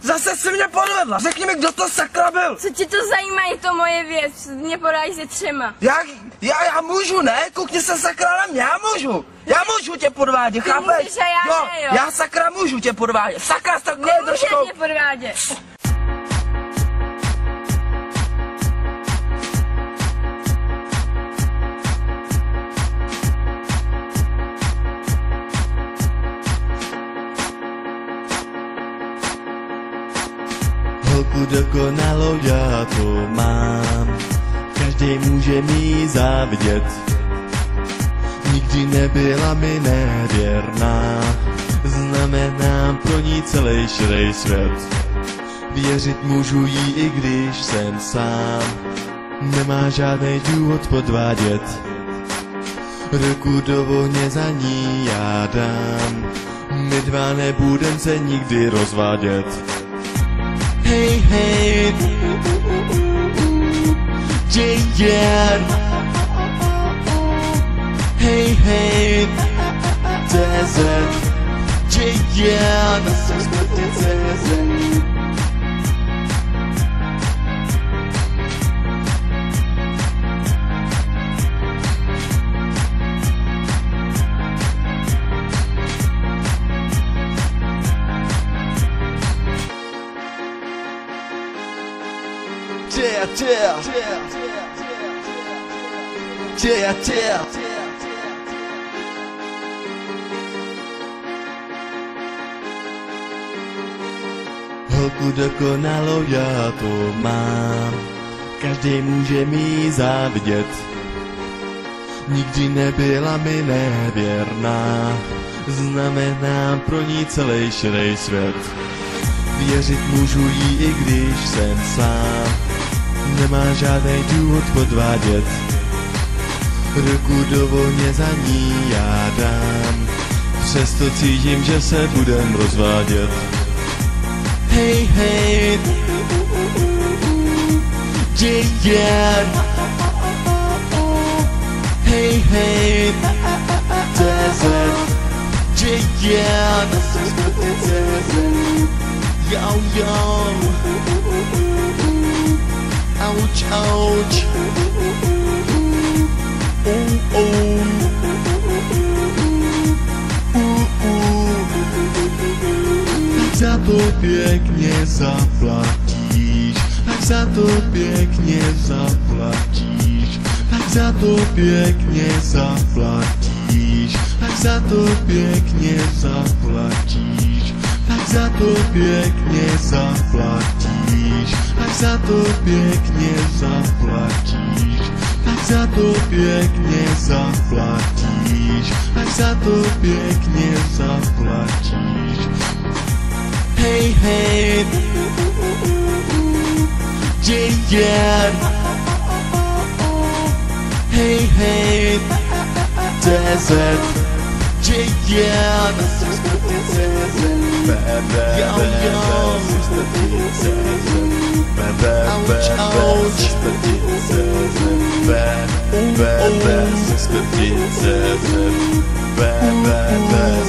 Zase si mě podvedla. Řekni mi, kdo to sakra byl. Co ti to zajímá, je to moje věc. Mě podáš se 3. Já můžu, ne? Koukni se sakra na mě, já můžu tě podvádět, chápeš? Můžeš a já ne, jo. Já sakra můžu tě podvádět, sakra s takovou držkou. Nemůžeš mě podvádět. Holku dokonalou já to mám, každý může mi závidět. Nikdy nebyla mi nevěrná, znamenám pro ní celý širý svět. Věřit můžu jí, i když jsem sám, nemá žádný důvod podvádět. Ruku do ohně za ní já dám, my dva nebudem se nikdy rozvádět. Hey, hey, JR. Hey, hey, DZ, JR. Holku dokonalou já to mám, každý může mi závidět. Nikdy nebyla mi nevěrná, znamenám pro ní celý širý svět. Věřit můžu jí, i když jsem sám, nemá žádný důvod podvádět. Ruku do ohně za ní já dám, přesto cítím, že se budem rozvádět. Hey, hey, JR. Hey, hey, DZ, JR. Yo, yo. Ouch, ouch. Tak za to pěkně zaplatíš, tak za to pěkně zaplatíš, tak za to pěkně zaplatíš, tak za to pěkně zaplatíš, tak za to pěkně zaplatíš, tak za to pěkně zaplatíš, tak za to pěkně zaplatíš, tak za to pěkně zaplatíš. Hey, hey, JR. Hey, hey, DZ, JR. Yo, yo. Ouch, ouch. Bad, bad, bad,